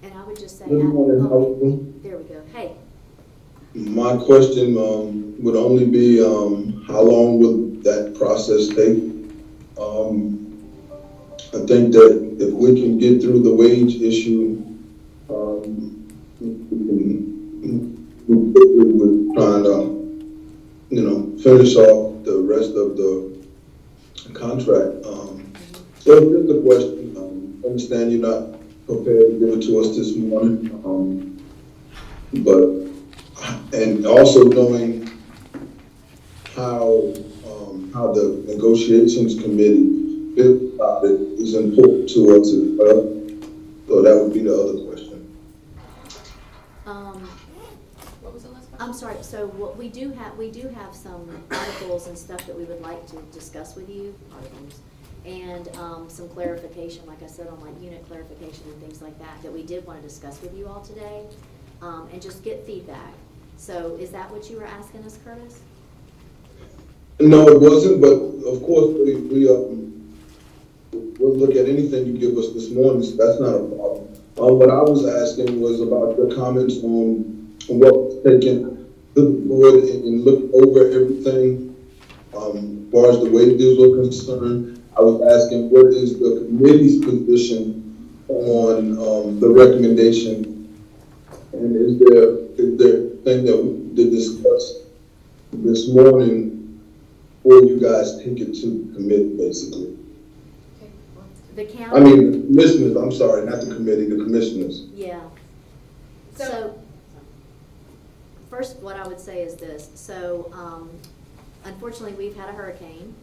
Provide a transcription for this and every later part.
And I would just say, Good morning, how are you? there we go. Hey, My question would only be how long will that process take? Um, I think that if we can get through the wage issue, we can move quickly with trying to, finish off the rest of the contract. So it's just a question. Understand you're not prepared to give it to us this morning, but and also knowing how the negotiations committee feels about it is important to us as well. So that would be the other question. um, What was the last I'm question? sorry, so what we do have some articles and stuff that we would like to discuss with you, articles, and, some clarification, like I said, on like unit clarification and things like that, that we did wanna discuss with you all today, and just get feedback. So is that what you were asking us, Curtis? No, it wasn't, but of course, we'll look at anything you give us this morning, so that's not a problem. What I was asking was about the comments on what was taken to the board and look over everything. As far as the wages were concerned, I was asking what is the committee's position on the recommendation, and is there thing that we did discuss this morning before you guys take it to committee, basically? Okay, well, The I county, mean, the commissioners, I'm sorry, not the committee, the commissioners. yeah. So, first, what I would say is this, so, unfortunately, we've had a hurricane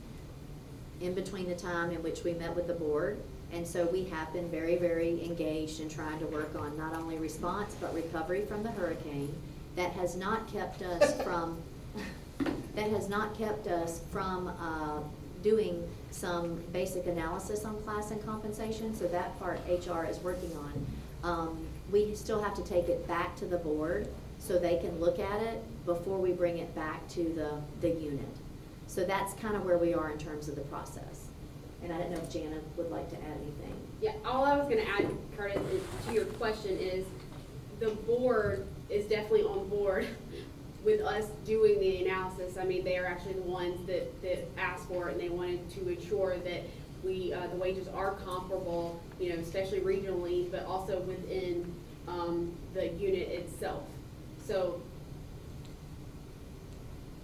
in between the time in which we met with the board, and so we have been very, very engaged in trying to work on not only response, but recovery from the hurricane. That has not kept us from, doing some basic analysis on class and compensation, so that part HR is working on. We still have to take it back to the board so they can look at it before we bring it back to the unit. So that's kind of where we are in terms of the process. And I don't know if Jana would like to add anything. Yeah, all I was gonna add, Curtis, to your question is, the board is definitely on board with us doing the analysis. I mean, they are actually the ones that asked for it, and they wanted to ensure that the wages are comparable, especially regionally, but also within, the unit itself. So,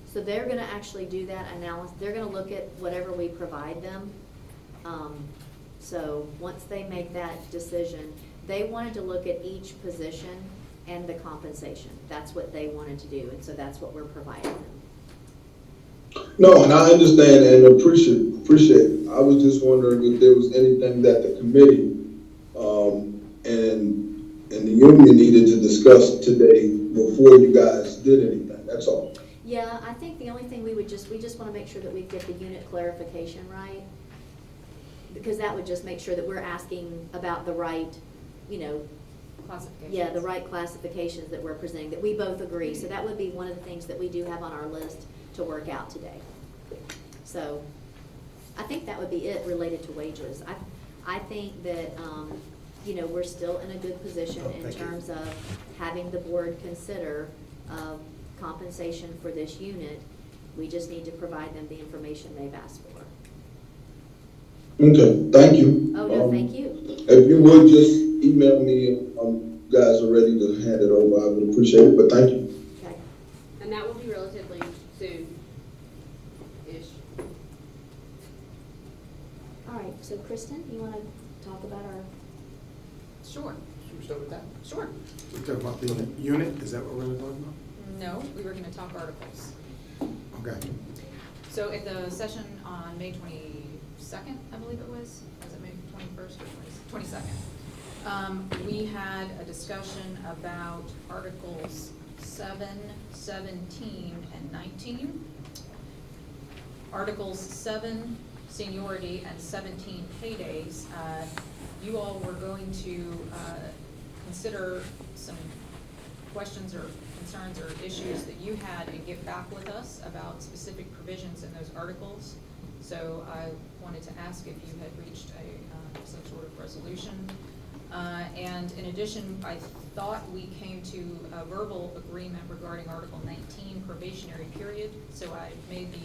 So they're gonna actually do that analysis, they're gonna look at whatever we provide them. So once they make that decision, they wanted to look at each position and the compensation. That's what they wanted to do, and so that's what we're providing them. No, and I understand and appreciate it. I was just wondering if there was anything that the committee, and the union needed to discuss today before you guys did anything, that's all. Yeah, I think the only thing we just wanna make sure that we get the unit clarification right. Because that would just make sure that we're asking about the right, classifications. yeah, the right classifications that we're presenting, that we both agree. So that would be one of the things that we do have on our list to work out today. So I think that would be it related to wages. I think that, we're still in a good position in Thank you. terms of having the board consider compensation for this unit. We just need to provide them the information they've asked for. Okay, thank you. Oh, no, thank you. If you would just email me, you guys are ready to hand it over, I would appreciate it, but thank you. Okay. and that will be relatively soon-ish. All right, so Kristen, you want to talk about our, Sure, Should we start with that? sure. We talk about the unit, is that what we're gonna talk about? No, we were gonna talk articles. Okay. So at the session on May 22nd, I believe it was it May 21st or 22nd? We had a discussion about Articles 7, 17, and 19. Articles 7, seniority, and 17, paydays. You all were going to consider some questions or concerns or issues that you had and get back with us about specific provisions in those articles. So I wanted to ask if you had reached some sort of resolution And in addition, I thought we came to a verbal agreement regarding Article 19 probationary period. So I made the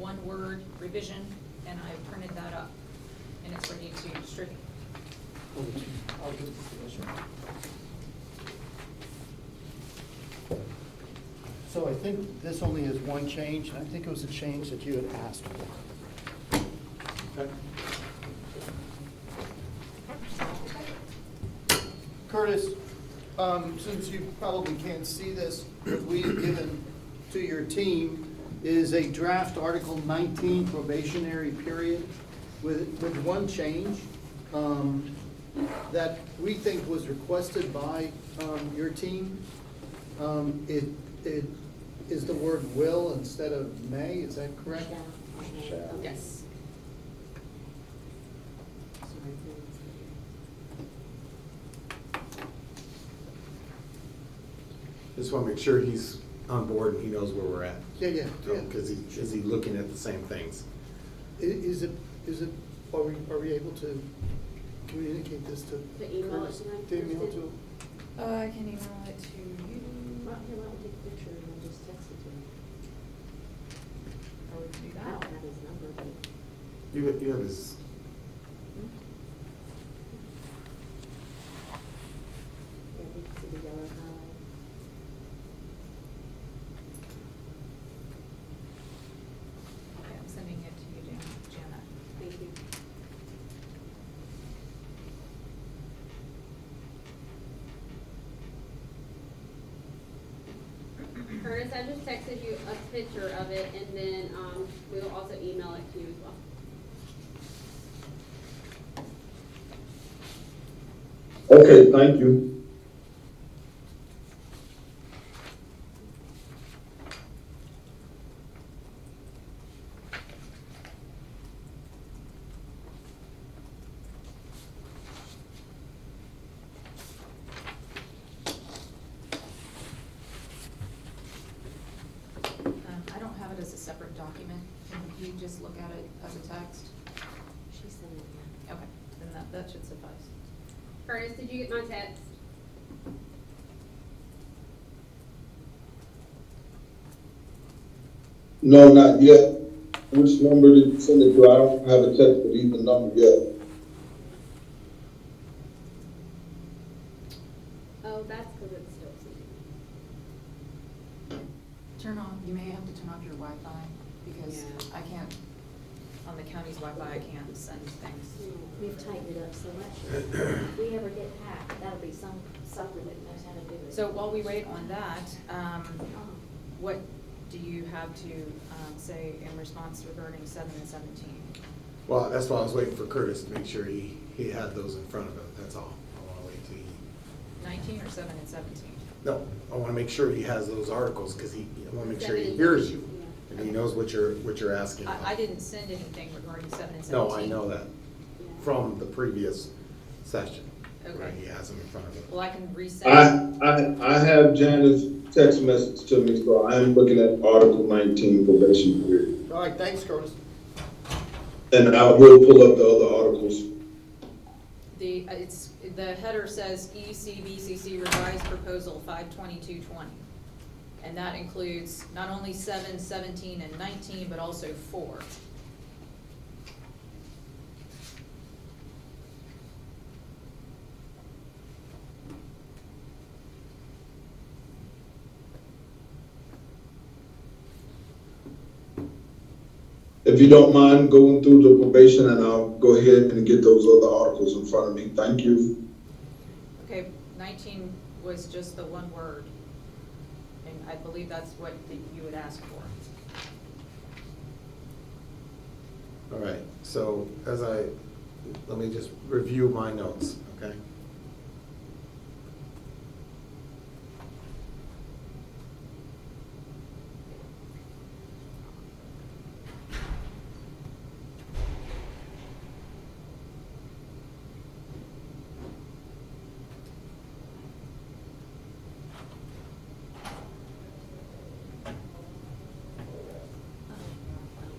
one-word revision and I printed that up and it's ready to distribute. I'll give it to the Commissioner. So I think this only has one change, and I think it was a change that you had asked for. Okay. Curtis, since you probably can't see this, what we've given to your team is a draft Article 19 probationary period with one change that we think was requested by your team. It is the word will instead of may, is that correct? Shall. Yes. Just want to make sure he's on board and he knows where we're at. Yeah. Because is he looking at the same things? Is it, are we able to communicate this to To email it Curtis? to him? To email to him? I can email it to you. Well, here, why don't we take a picture and I'll just text it to him. Or we can do I don't that. have his number, but. You have his, Yeah, you can see the yellow highlight. Okay, I'm sending it to you, Janet. Thank you. Curtis, I just texted you a picture of it, and then, we will also email it to you as well. Okay, thank you. I don't have it as a separate document. Can you just look at it as a text? She sent it, yeah. Okay, then that should suffice. Curtis, did you get my text? No, not yet. Which number did you send it to? I don't have a text with either number yet. Oh, that's because it's still sending. You may have to turn off your Wi-Fi because Yeah. I can't, on the county's Wi-Fi, I can't send things. We've tightened it up so much. If we ever get hacked, that'll be some sucker that knows how to do it. So while we wait on that, Oh. what do you have to say in response regarding 7 and 17? well, that's why I was waiting for Curtis to make sure he had those in front of him, that's all. I want to wait till he, 19 or 7 and 17? no, I want to make sure he has those articles because I want to make sure he 7 and hears 17, you. yeah. And he knows what you're asking about. I didn't send anything regarding 7 and 17. No, I know that Yeah. from the previous session. Okay. Where he has them in front of him. Well, I can resend. I have Janet's text message to me, so I am looking at Article 19 probation period. All right, thanks, Curtis. And I will pull up the other articles. The header says ECBCC revised proposal 52220. And that includes not only 7, 17, and 19, but also 4. If you don't mind going through the probation, and I'll go ahead and get those other articles in front of me. Thank you. Okay, 19 was just the one word. And I believe that's what you would ask for. All right, so let me just review my notes, okay?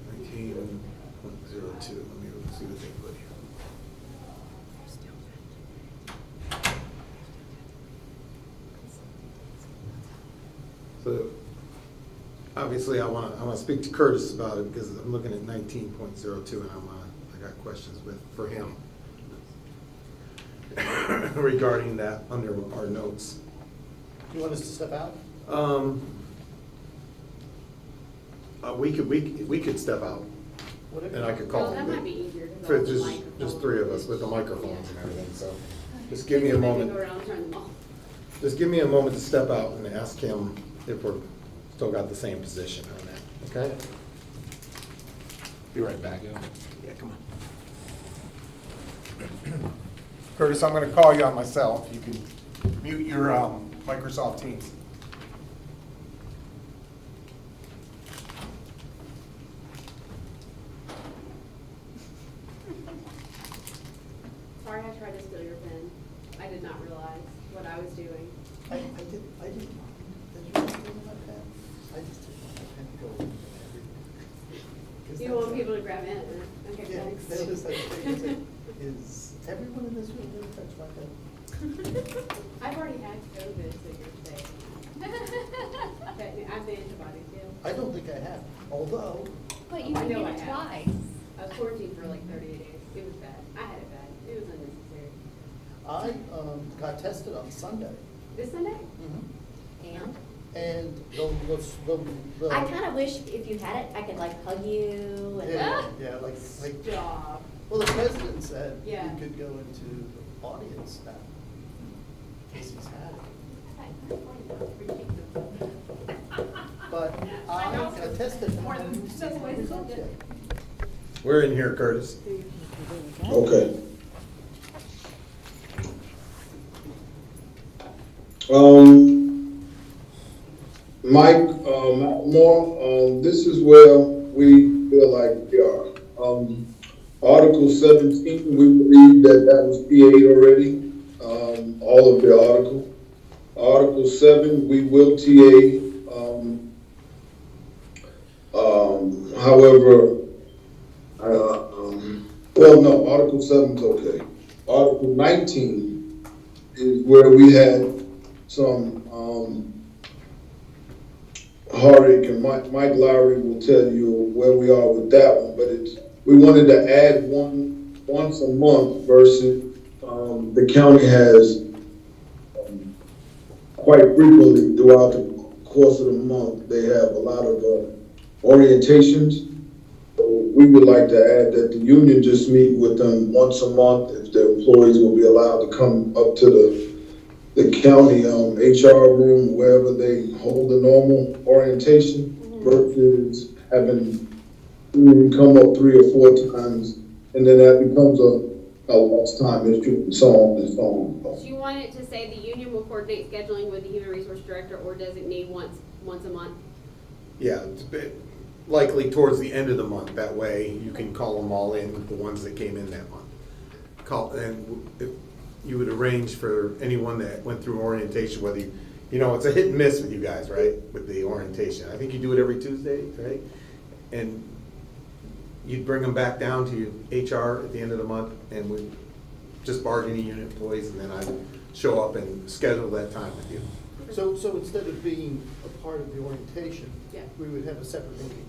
Let me see what they put here. Obviously, I wanna speak to Curtis about it, because I'm looking at 19.02, and I got questions for him regarding that under our notes. You want us to step out? We could step out, Whatever. and I could call Well, that him. might be easier. 'cause For all the just microphones. three of us with the microphones and everything, so just give me a moment. Go around and turn them off. Just give me a moment to step out and ask him if we're still got the same position on that, okay? Be right back. Yeah, come on. Curtis, I'm gonna call you on my cell. You can mute your Microsoft Teams. Sorry, I tried to steal your pen. I did not realize what I was doing. I didn't mind that you were doing my pen. I just didn't want my pen to go over everywhere. You don't want people to grab in, huh? Okay, Yeah, thanks. that was like, is everyone in this room gonna touch my pen? I've already had COVID, so you're safe. But I've the antibodies, yeah. I don't think I have, although, But you I can know get I it have. twice. I was quarantined for like 38 days. It was bad. I had it bad. It was unnecessary. I got tested on Sunday. This Sunday? And And the. I kind of wish if you had it, I could like hug you and. Yeah, like, Job. well, the president said you Yeah. could go into the audience now, in case he's had it. But I tested and I haven't received my results yet. We're in here, Curtis. Okay. Mike, Moore, this is where we feel like we are. Article 17, we believe that was PA'd already, all of the article. Article 7, we will TA. However, well, no, Article 7 is okay. Article 19 is where we had some heartache, and Mike Lowry will tell you where we are with that one, but we wanted to add once a month versus the county has quite frequently throughout the course of the month, they have a lot of orientations. So we would like to add that the union just meet with them once a month, if the employees will be allowed to come up to the county HR room, wherever they hold the normal orientation, versus having union come up 3 or 4 times, and then that becomes a lost time issue and so on and so on. Do you want it to say the union will coordinate scheduling with the human resource director or designate once a month? Yeah, it's a bit likely towards the end of the month. That way you can call them all in, the ones that came in that month. And if you would arrange for anyone that went through orientation, whether it's a hit and miss with you guys, right? With the orientation. I think you do it every Tuesday, right? And you'd bring them back down to HR at the end of the month, and we just bargaining unit employees, and then I would show up and schedule that time with you. So instead of being a part of the orientation, Yeah. we would have a separate meeting.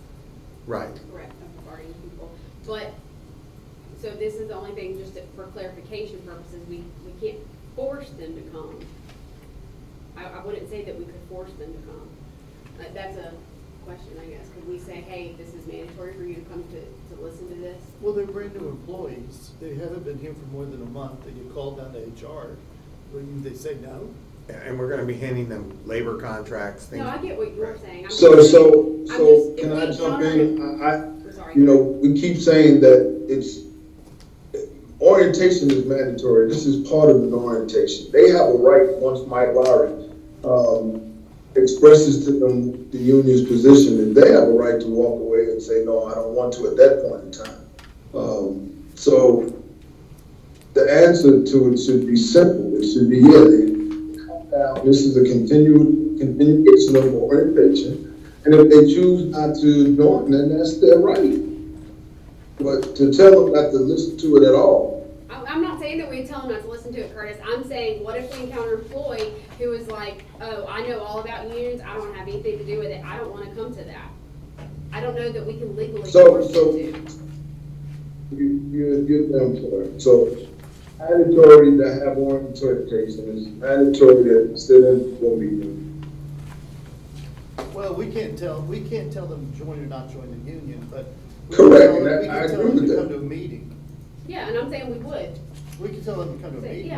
Right. Correct, of bargaining people. But, so this is the only thing, just for clarification purposes, we can't force them to come. I wouldn't say that we could force them to come. That's a question, I guess. Could we say, hey, this is mandatory for you to come to listen to this? Well, they're brand new employees. They haven't been here for more than a month. They get called down to HR. Wouldn't they say no? And we're gonna be handing them labor contracts, things. No, I get what you're saying. I'm So just- I'm just- can if I we jump honor- in? I'm sorry. We keep saying that orientation is mandatory. This is part of an orientation. They have a right, once Mike Lowry expresses to them the union's position, and they have a right to walk away and say, no, I don't want to at that point in time. So the answer to it should be simple. It should be, this is a continuation of orientation, and if they choose not to ignore it, then that's their right. But to tell them not to listen to it at all, I I'm not saying that we tell them not to listen to it, Curtis. I'm saying, what if we encounter an employee who is like, oh, I know all about unions, I don't have anything to do with it, I don't wanna come to that. I don't know that we can legally So- force so- them to. You're the employer, so mandatory to have orientation is mandatory to sit in for meeting. Well, we can't tell them to join or not join the union, but. we Correct, can tell them- and we I can tell agree them with to that. come to a meeting. Yeah, and I'm saying we would. We can tell them to come to a Say, meeting.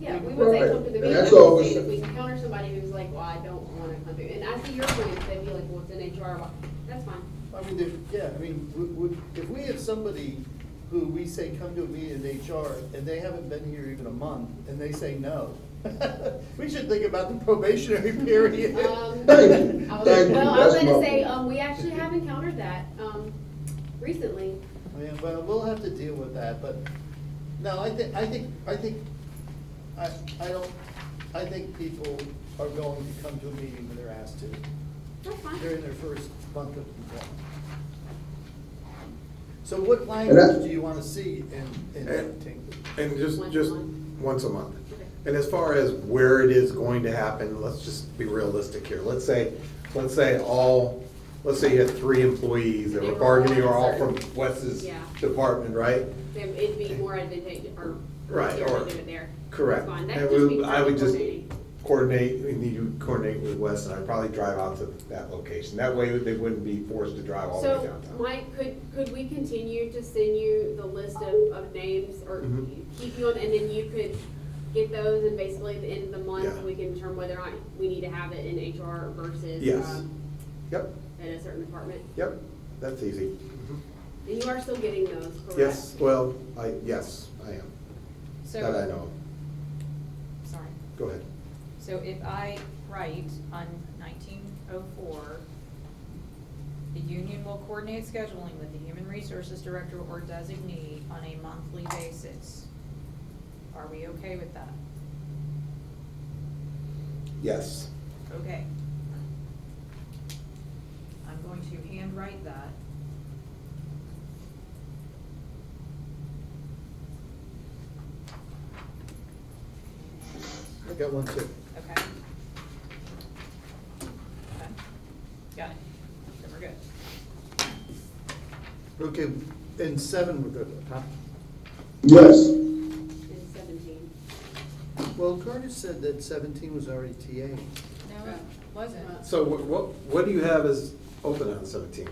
yeah, we would say Right, come to the and meeting. that's I'm all just we're saying, if we encounter somebody who's like, well, I don't wanna come to, and I see your point, they'd be like, well, it's in HR, well, that's fine. I mean, if we have somebody who we say come to a meeting in HR and they haven't been here even a month and they say no, we should think about the probationary period. Thank you. I was- Thank you. Well, I was That's gonna my say, point. we actually have encountered that, recently. Yeah, well, we'll have to deal with that, but, no, I think people are going to come to a meeting when they're asked to, That's fine. during their first month of employment. So what that- language do you wanna see in And- that? And just Once a month? once a month. Okay. And as far as where it is going to happen, let's just be realistic here. Let's say you had 3 employees that They were were bargaining, all are all certain. from Wes's Yeah. department, right? Then it'd be more advantageous, or. Right, easier to or- do it there. Correct. That's fine. That And just means I would just coordinating. coordinate, we need to coordinate with Wes, and I'd probably drive out to that location. That way they wouldn't be forced to drive all the way So, downtown. Mike, could we continue to send you the list of names, or Mhm. keep you on, and then you could get those, and basically at the end of the month, Yeah. we can determine whether or not we need to have it in HR versus, Yes. Yep, in a certain department? yep, that's easy. And you are still getting those, correct? Yes, well, yes, I am. So. That I know. Sorry. Go ahead. So if I write on 1904, the union will coordinate scheduling with the human resources director or designee on a monthly basis. Are we okay with that? Yes. Okay. I'm going to handwrite that. I got one too. Okay. Okay. Got it. Then we're good. Okay, and 7 we're good with, huh? Yes, And 17. Well, Curtis said that 17 was already TA. No, it wasn't. So what do you have as open on 17?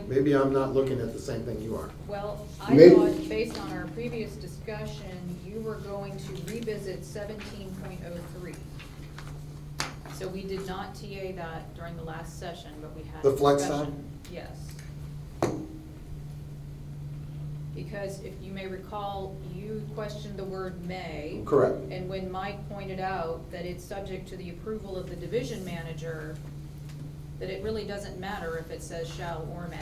Maybe I'm not looking at the same thing you are. Well, I Maybe- thought, based on our previous discussion, you were going to revisit 17.03. So we did not TA that during the last session, but we had. The flex discussion. time? Yes. Because if you may recall, you questioned the word may. Correct. And when Mike pointed out that it's subject to the approval of the division manager, that it really doesn't matter if it says shall or may.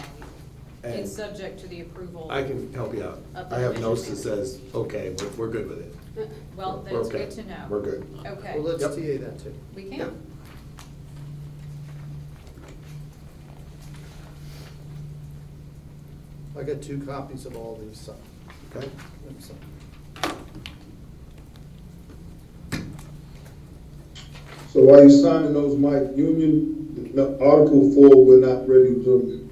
It's And subject to the approval. I can help you out. Of the I have division notes that manager. says, okay, we're good with it. Well, then We're it's okay. good to know. We're good. Okay. Well, let's Yep. TA that too. We Yep. can. I got 2 copies of all these, so. Okay. so. so while you're signing those, Mike, Union, Article 4, we're not ready to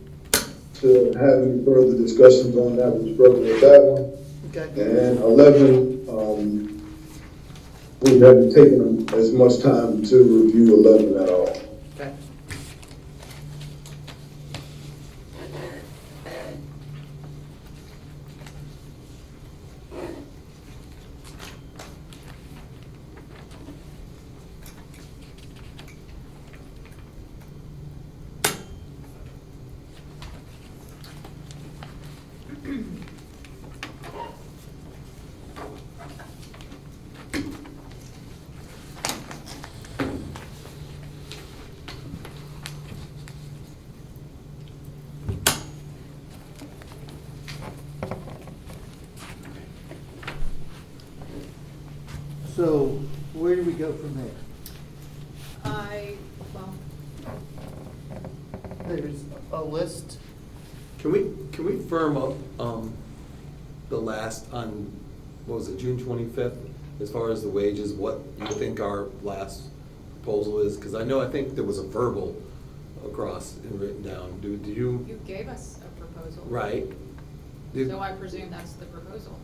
have any further discussions on that, we're struggling with that one. Okay. And 11, we haven't taken as much time to review 11 at all. Okay. So, where do we go from there? Well, There's a list. Can we firm up, the last on what was it, June 25th, as far as the wages, what you think our last proposal is? Because I think there was a verbal across and written down. Do you, You gave us a proposal. right? Did- So I presume that's the proposal.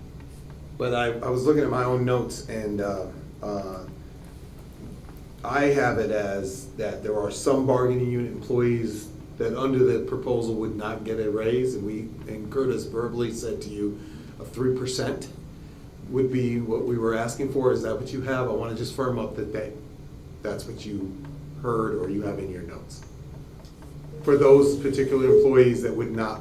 But I was looking at my own notes, and I have it as that there are some bargaining unit employees that under the proposal would not get a raise, and Curtis verbally said to you, a 3% would be what we were asking for. Is that what you have? I want to just firm up that's what you heard or you have in your notes. For those particular employees that would not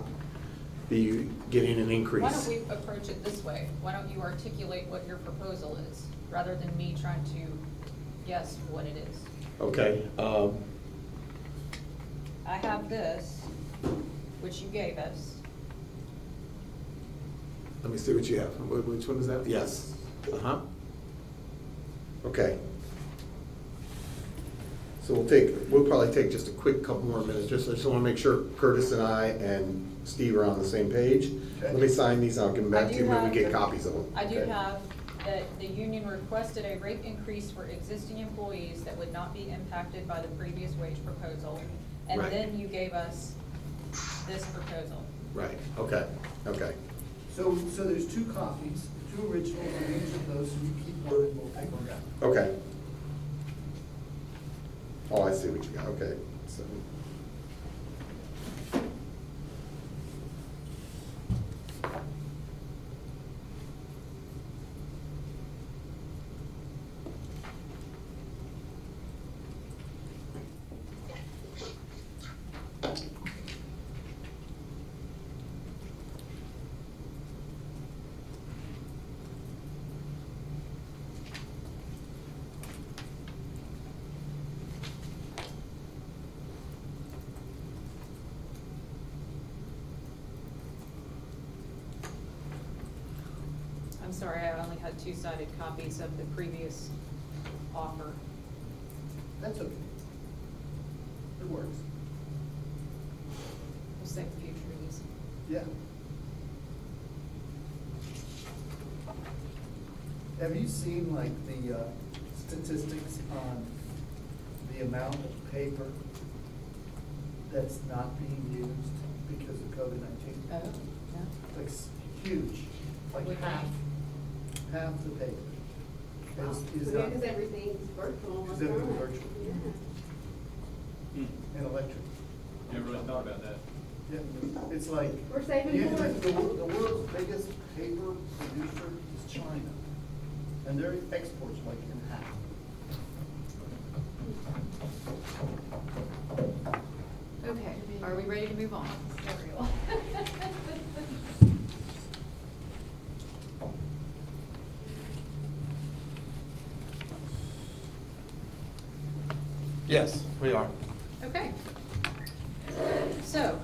be getting an increase. Why don't we approach it this way? Why don't you articulate what your proposal is, rather than me trying to guess what it is? Okay, I have this, which you gave us. let me see what you have. Which one is that? Yes. Uh-huh. Okay. So we'll probably take just a quick couple more minutes, I just want to make sure Curtis and I and Steve are on the same page. Okay. Let me sign these, I'll give them back I to do you, and we have- get copies of them. I do Okay. have that the union requested a rate increase for existing employees that would not be impacted by the previous wage proposal. And Right. then you gave us this proposal. Right, okay, okay. So there's two copies, two originals, and each of those, so you keep one and we'll take them down. Okay. Oh, I see what you got, okay. So, I'm sorry, I only had two-sided copies of the previous offer. That's okay. It works. We'll save future use. Yeah. Have you seen like the statistics on the amount of paper that's not being used because of COVID-19? Oh, yeah. Like huge, like Would half the paper is Yeah, not, because everything's virtual. Is everything electronic. virtual? Yeah. and electric. Never really thought about that. Yeah, it's like. We're saving Yeah, more. the world's biggest paper producer is China, and their exports like in half. Okay, are we ready to move on? Yes, we are. Okay. So,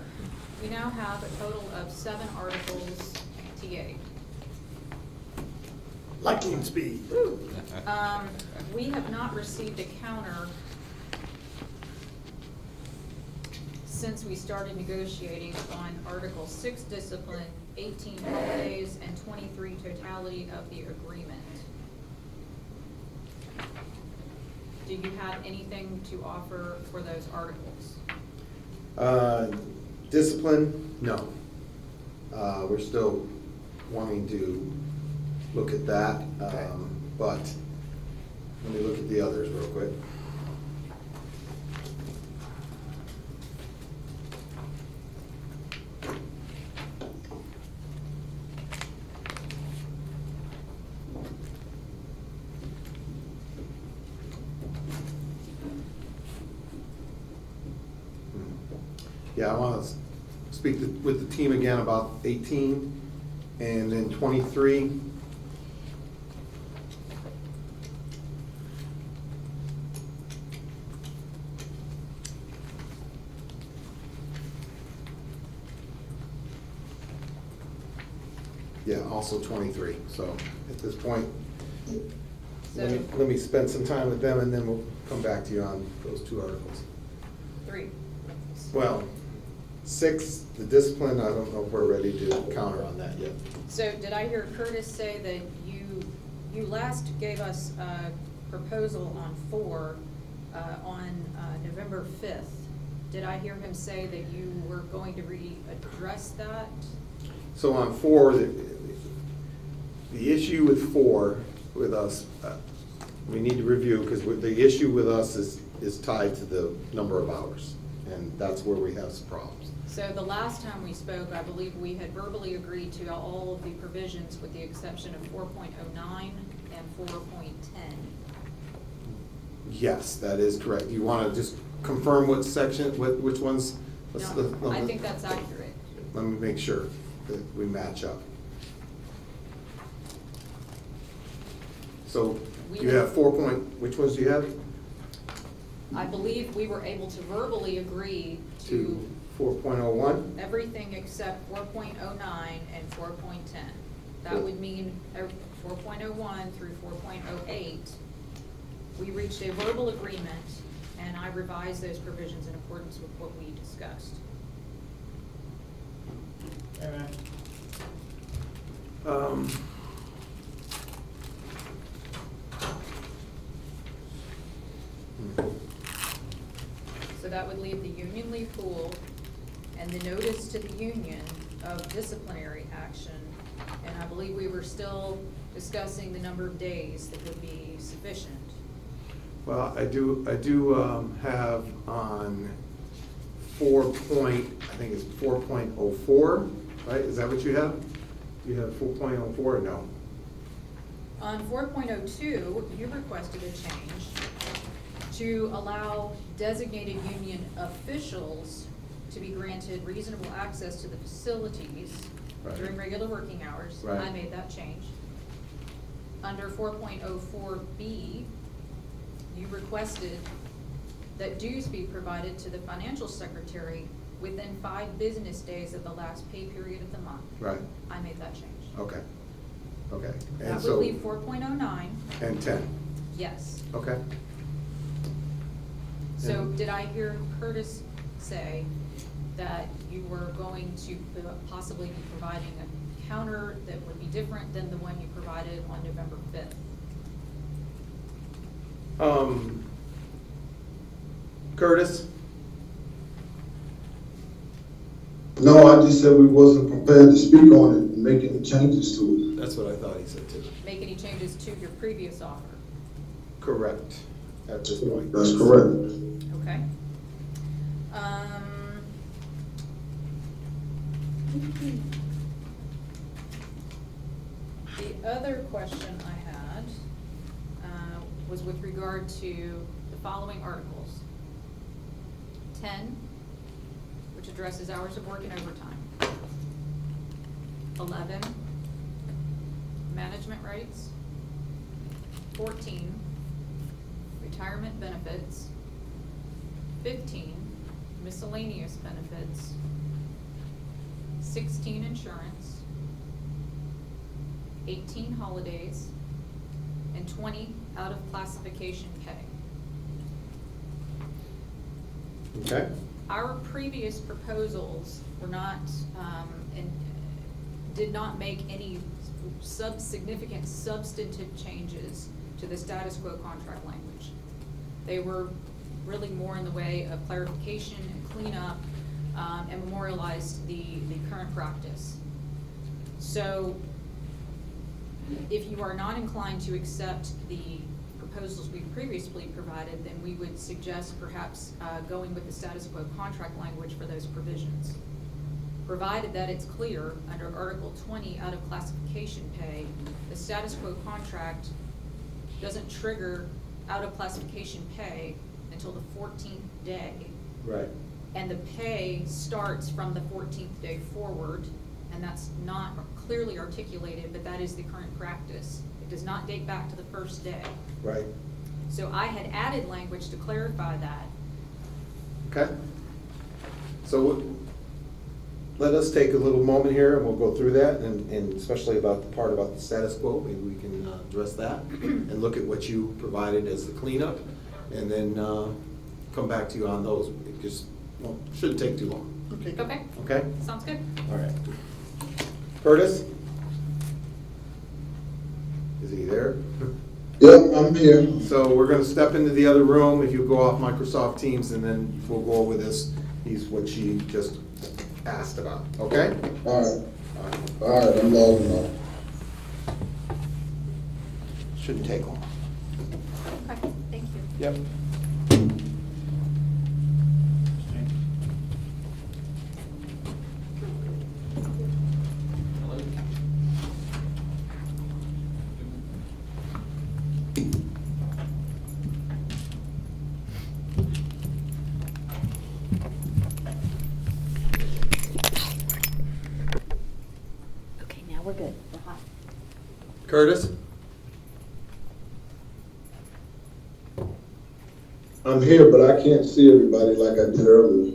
we now have a total of 7 articles TA. Lightning speed. We have not received a counter since we started negotiating on Article 6 discipline, 18 holidays, and 23 totality of the agreement. Do you have anything to offer for those articles? Discipline, no. We're still wanting to look at that, Okay. but let me look at the others real quick. Yeah, I want to speak with the team again about 18 and then 23. Yeah, also 23. So at this point, let me spend some time with them and then we'll come back to you on those 2 articles. 3. Well, 6, the discipline, I don't know if we're ready to counter on that yet. So did I hear Curtis say that you you last gave us a proposal on 4, on November 5th. Did I hear him say that you were going to readdress that? So on 4, the issue with 4 with us, we need to review, because the issue with us is tied to the number of hours, and that's where we have some problems. So the last time we spoke, I believe we had verbally agreed to all of the provisions with the exception of 4.09 and 4.10. Yes, that is correct. You want to just confirm what section, which ones? No, I think that's accurate. Let me make sure that we match up. So you have 4 which ones do you have? I believe we were able to verbally agree To to 4.01? everything except 4.09 and 4.10. That would mean 4.01 through 4.08. We reached a verbal agreement, and I revised those provisions in accordance with what we discussed. So that would leave the union leave pool and the notice to the union of disciplinary action. And I believe we were still discussing the number of days that would be sufficient. Well, I do have on I think it's 4.04, right? Is that what you have? You have 4.04 or no? On 4.02, you requested a change to allow designated union officials to be granted reasonable access to the facilities Right. during regular working hours. Right. I made that change. Under 4.04B, you requested that dues be provided to the financial secretary within 5 business days of the last pay period of the month. Right, I made that change. okay. Okay. And That would so leave 4.09, And 10, yes. okay. So And- did I hear Curtis say that you were going to possibly be providing a counter that would be different than the one you provided on November 5th? Curtis? No, I just said we wasn't prepared to speak on it and make any changes to it. That's what I thought he said too. Make any changes to your previous offer? Correct, at this point. That's correct. Okay. The other question I had was with regard to the following articles. 10, which addresses hours of work and overtime. 11, management rights. 14, retirement benefits. 15, miscellaneous benefits. 16, insurance. 18, holidays. And 20, out of classification pay. Okay, Our previous proposals were not, and did not make any significant substantive changes to the status quo contract language. They were really more in the way of clarification and cleanup, and memorialized the current practice. So if you are not inclined to accept the proposals we previously provided, then we would suggest perhaps going with the status quo contract language for those provisions. Provided that it's clear, under Article 20 out of classification pay, the status quo contract doesn't trigger out of classification pay until the 14th day. right. And the pay starts from the 14th day forward, and that's not clearly articulated, but that is the current practice. It does not date back to the first day. Right, So I had added language to clarify that. okay. So let us take a little moment here and we'll go through that and especially about the part about the status quo, maybe we can address that and look at what you provided as the cleanup and then come back to you on those. It just, well, shouldn't take too long, Okay. Okay, okay? sounds good. All right. Curtis? Is he there? Yep, I'm here. So we're gonna step into the other room, if you go off Microsoft Teams, and then we'll go over this, what she just asked about, okay? All right, all right, I'm logging off. Shouldn't take long. Okay, thank you. Yep. Okay, now we're good. We're hot. Curtis? I'm here, but I can't see everybody like I did earlier.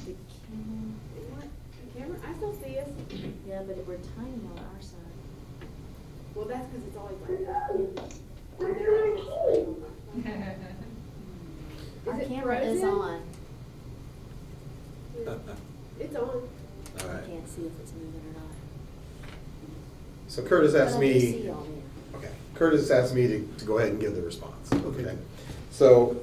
The camera, What? The camera, I still see us. yeah, but we're tiny on our side. Well, that's because it's always like that. And they're always- Our Is it camera is frozen? on. It's on. All I right. can't see if it's moving or not. So Curtis But asked I do me. see y'all there. Okay, Curtis asked me to go ahead and give the response. Okay. So,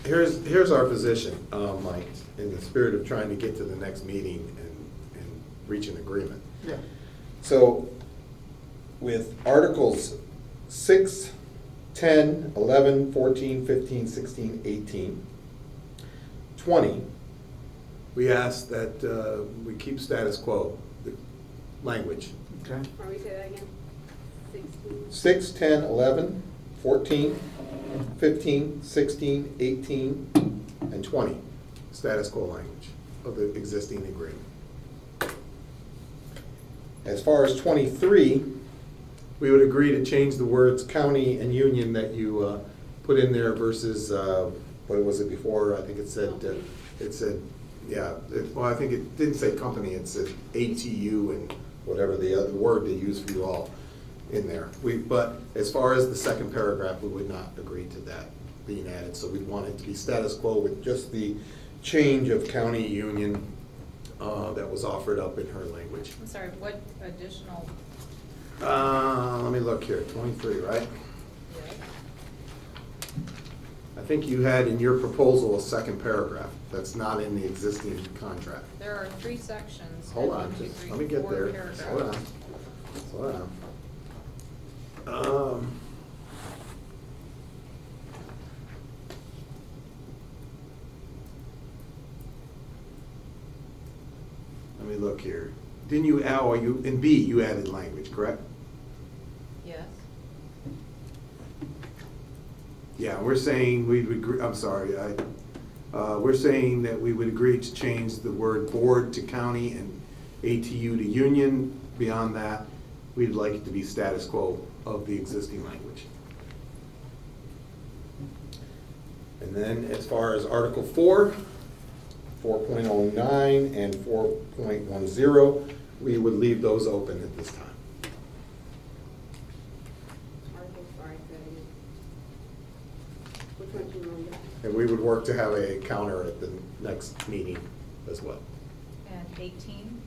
here's our position, Mike, in the spirit of trying to get to the next meeting and reach an agreement. Yeah. So, with Articles 6, 10, 11, 14, 15, 16, 18, 20, we ask that we keep status quo, the language. Okay. Are we say that again? 16. 6, 10, 11, 14, 15, 16, 18, and 20, status quo language of the existing agreement. As far as 23, we would agree to change the words county and union that you put in there versus, what was it before? I think it said, well, I think it didn't say company, it said ATU and whatever the other word they use for you all in there. But as far as the second paragraph, we would not agree to that being added, so we'd want it to be status quo with just the change of county union that was offered up in her language. I'm sorry, what additional, Let me look here, 23, right? I think you had in your proposal a second paragraph that's not in the existing contract. there are 3 sections. Hold and on, 1, 2, just 3, let me get 4 there. paragraphs. Slow down. Slow down. Let me look here. Didn't you, in B, you added language, correct? Yes. Yeah, we're saying we would agree, I'm sorry, we're saying that we would agree to change the word board to county and ATU to union. Beyond that, we'd like it to be status quo of the existing language. And then as far as Article 4, 4.09 and 4.10, we would leave those open at this time. Article, sorry, say it again. Which one do you want to go? And we would work to have a counter at the next meeting as well. And 18?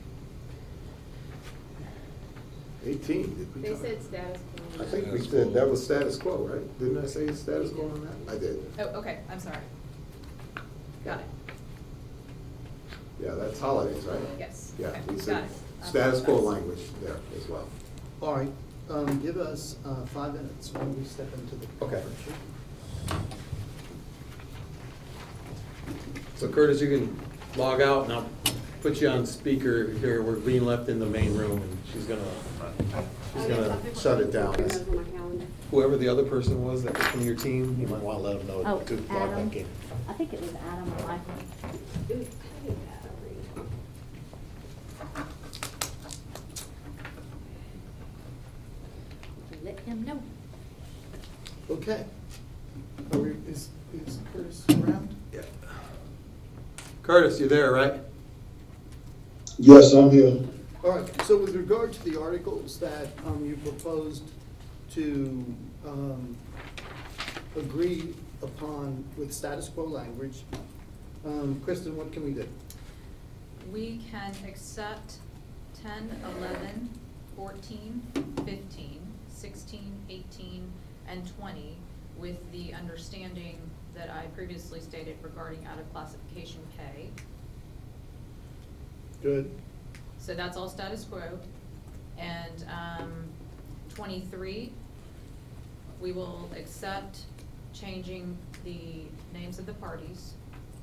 18, did we They talk? said status quo. I think we said that was status quo, right? Didn't I say status quo on that? I did. Oh, okay, I'm sorry. Got it. Yeah, that's holidays, right? Yes. Yeah, Okay, we got said it. I status quo apologize. language there as well. All right, give us 5 minutes when we step into the Okay. conference room. So Curtis, you can log out and I'll put you on speaker here. We're being left in the main room and she's gonna Shut it down. Put those on my calendar. whoever the other person was that was from your team, you might wanna let them know Oh, to log Adam. back in. I think it was Adam or Michael. Ooh, I think that already. Let him know. Okay. Is Curtis around? Yeah. Curtis, you there, right? Yes, I'm here. All right, so with regard to the articles that you proposed to agree upon with status quo language, Kristen, what can we do? We can accept 10, 11, 14, 15, 16, 18, and 20, with the understanding that I previously stated regarding out-of-classification pay. Good. So that's all status quo. And 23, we will accept changing the names of the parties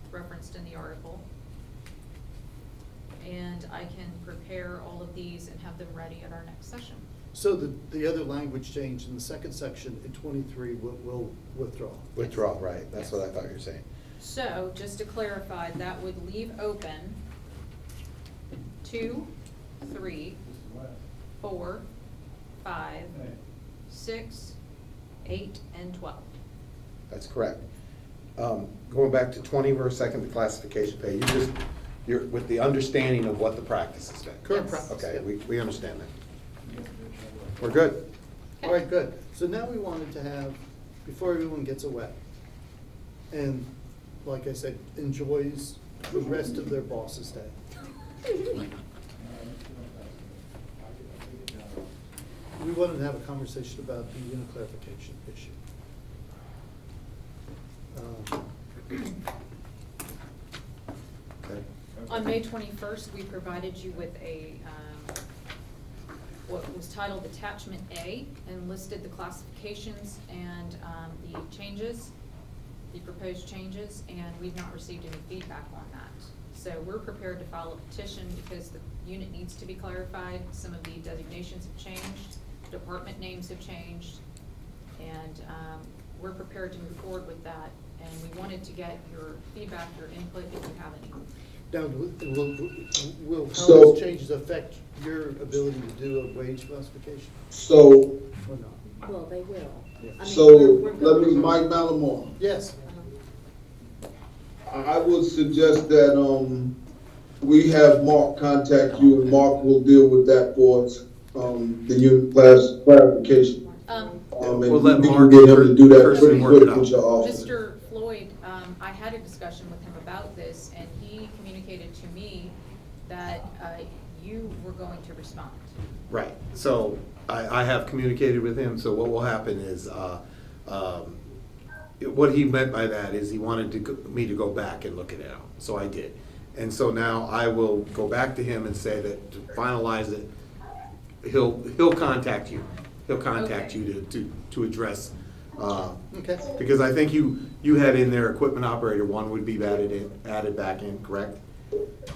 referenced in the article. And I can prepare all of these and have them ready at our next session. So the other language change in the second section in 23 will withdraw. Withdraw, right, that's what I thought you were saying. So, just to clarify, that would leave open 2, 3, 4, 5, 6, 8, and 12. That's correct. Going back to 20 for a second, the classification pay, you're with the understanding of what the practice has been. Current Yes. practice. Okay, yeah. we understand that. We're good. All right, good. So now we wanted to have, before everyone gets away, and like I said, enjoys the rest of their boss's day. We wanted to have a conversation about the unit clarification issue. Okay. On May 21st, we provided you with what was titled Attachment A, and listed the classifications and the changes, the proposed changes, and we've not received any feedback on that. So we're prepared to file a petition because the unit needs to be clarified. Some of the designations have changed, department names have changed, and we're prepared to move forward with that. And we wanted to get your feedback, your input, if you have any. Now, will how So- those changes affect your ability to do a wage classification So, or not? Well, they will. Yeah. I mean, so we're let me, going- Mike Malamore. Yes. I would suggest that, we have Mark contact you, and Mark will deal with that for us, the unit class clarification. Um, And We'll let we can Mark get him to do that Kirsten pretty work it quick out. with your office. Mr. Floyd, I had a discussion with him about this, and he communicated to me that you were going to respond. Right, so I have communicated with him, so what will happen is, what he meant by that is he wanted me to go back and look it out, so I did. And so now I will go back to him and say that to finalize it, he'll contact you. He'll contact Okay. you to address, Okay. because I think you had in there equipment operator one would be added back in, correct?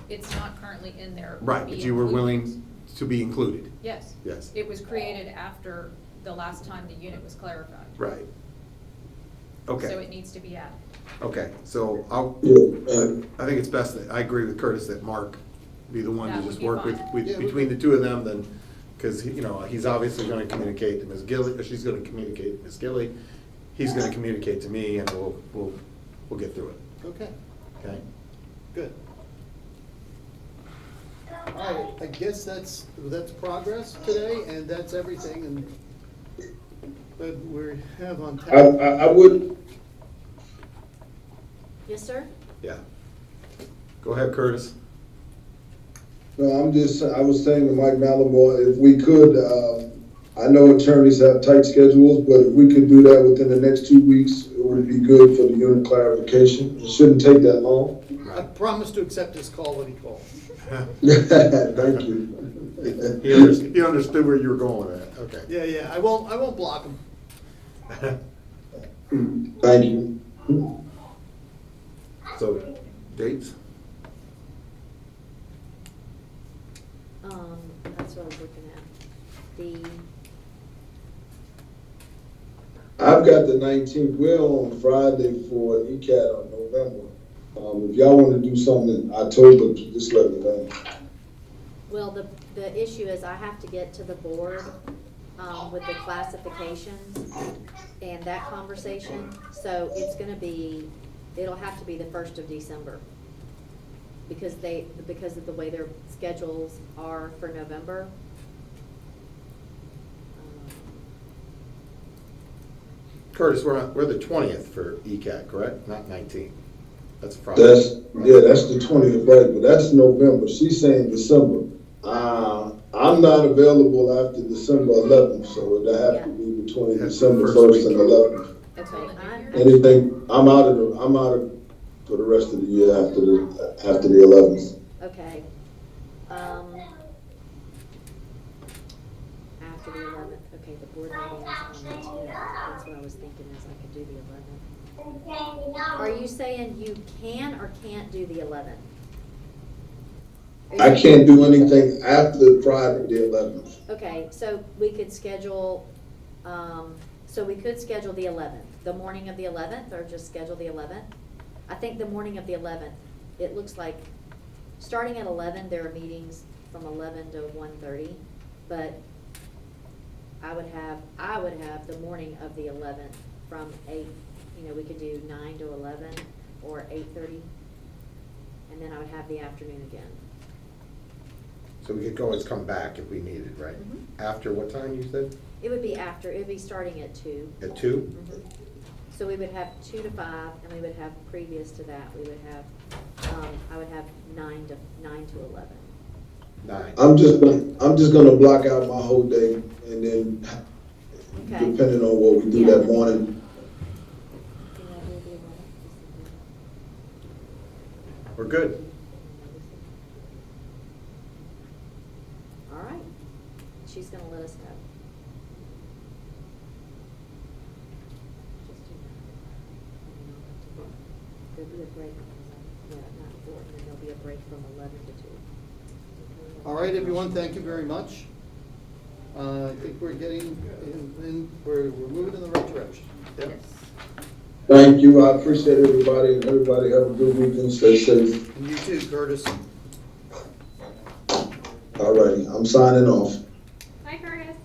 It's not currently in there. It would Right, be but you were included. willing to be included, Yes. yes. It was created after the last time the unit was clarified. Right. So Okay, it needs to be added. okay, so Yeah, I think it's best that, I agree with Curtis that Mark be the one That to would just be work fine. Yeah, we between the could. two of them then, because, he's obviously gonna communicate to Ms. Gilly, or she's gonna communicate to Ms. Gilly, he's gonna communicate to me, and we'll get through it, Okay, okay? good. All right, I guess that's progress today, and that's everything, and but we have on tap. I would, Yes, sir? Yeah. Go ahead, Curtis. no, I was saying to Mike Malamore, if we could, I know attorneys have tight schedules, but if we could do that within the next 2 weeks, it would be good for the unit clarification. It shouldn't take that long. I promise to accept his call when he calls. Thank you. He understood where you were going with that, okay. Yeah, I won't block him. Thank you. So, dates? That's what I was looking at. I've got the 19th, we're on Friday for ECAT on November. If y'all want to do something in October, just let me know. Well, the issue is I have to get to the board, with the classifications and that conversation. So it'll have to be the 1st of December. Because of the way their schedules are for November. Curtis, we're the 20th for ECAT, correct? Not 19th. That's a Friday. That's the 20th, right, but that's November. She's saying December. I I'm not available after December 11th, so it'd have to be between That's the December first 1st and week. 11th. Okay, I'm, Anything, I'm out for the rest of the year after the 11th. okay. After the 11th, okay, the board meeting is on the 10th. That's what I was thinking, is I could do the 11th. Are you saying you can or can't do the 11th? I can't do anything after Friday, the 11th. Okay, so we could schedule, so we could schedule the 11th, the morning of the 11th, or just schedule the 11th? I think the morning of the 11th, it looks like, starting at 11, there are meetings from 11 to 1:30, but I would have the morning of the 11th from 8, we could do 9 to 11 or 8:30, and then I would have the afternoon again. So we could always come back if we needed, right? Mhm. After what time you said? It would be after, it would be starting at 2. At 2? Mhm. So we would have 2 to 5, and we would have, previous to that, we would have, I would have 9 to 11. 9. I'm just gonna block out my whole day, and then, Okay. depending on what we do Yeah. that morning, Can that be the 11th? We're good. All right, she's gonna let us know. Just do that. There'll be a break, not 4, and then there'll be a break from 11 to 2. All right, everyone, thank you very much. I think we're getting, we're moving in the right direction. Yep. thank you, I appreciate everybody, and everybody have a good weekend, stay safe. And you too, Curtis. All righty, I'm signing off. Bye, Curtis.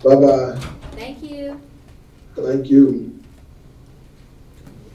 Bye-bye, Thank you. thank you.